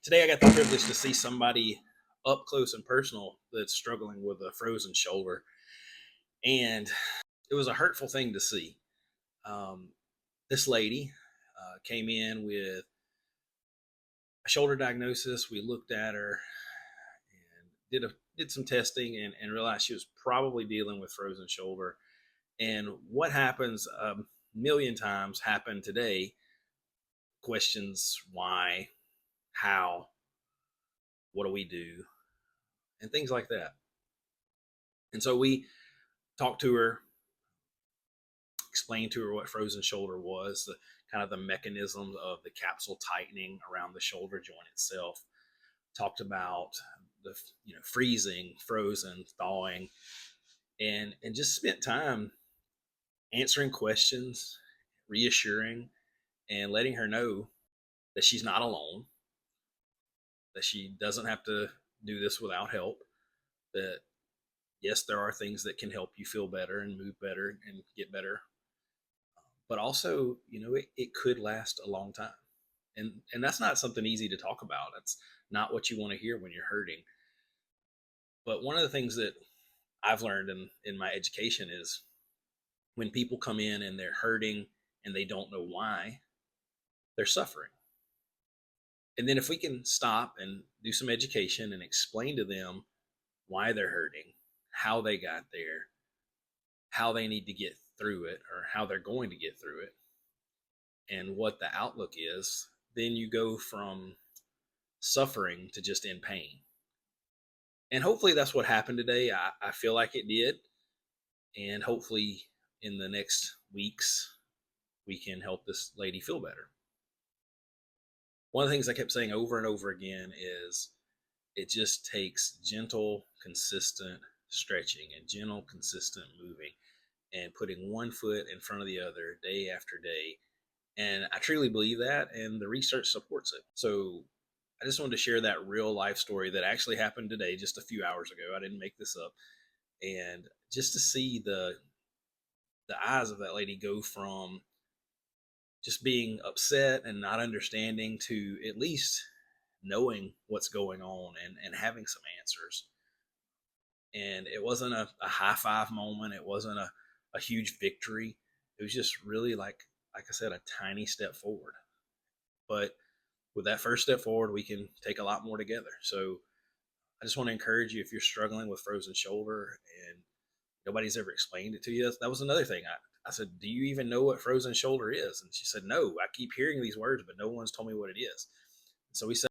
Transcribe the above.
Today I got the privilege to see somebody up close and personal that's struggling with a frozen shoulder. And it was a hurtful thing to see. Um, this lady came in with a shoulder diagnosis. We looked at her and did some testing and realized she was probably dealing with frozen shoulder. And what happens a million times happened today. Questions: why, how, what do we do, and things like that. And so we talked to her, explained to her what frozen shoulder was, the kind of the mechanisms of the capsule tightening around the shoulder joint itself. Talked about the freezing, frozen, thawing, and just spent time answering questions, reassuring, and letting her know that she's not alone, that she doesn't have to do this without help, that yes, there are things that can help you feel better and move better and get better, but also, it could last a long time. And that's not something easy to talk about. That's not what you want to hear when you're hurting. But one of the things that I've learned in my education is when people come in and they're hurting and they don't know why, they're suffering. And then if we can stop and do some education and explain to them why they're hurting, how they got there, how they need to get through it, or how they're going to get through it, and what the outlook is, then you go from suffering to just in pain. And hopefully that's what happened today. I feel like it did. And hopefully in the next weeks, we can help this lady feel better. One of the things I kept saying over and over again is it just takes gentle, consistent stretching and gentle, consistent moving and putting one foot in front of the other day after day. And I truly believe that, and the research supports it. So I just wanted to share that real life story that actually happened today, just a few hours ago. I didn't make this up. And just to see the eyes of that lady go from just being upset and not understanding to at least knowing what's going on and having some answers. And it wasn't a high five moment. It wasn't a huge victory. It was just really like I said, a tiny step forward. But with that first step forward, we can take a lot more together. So I just want to encourage you, if you're struggling with frozen shoulder and nobody's ever explained it to you. That was another thing. I said, do you even know what frozen shoulder is? And she said, no, I keep hearing these words, but no one's told me what it is. So we said,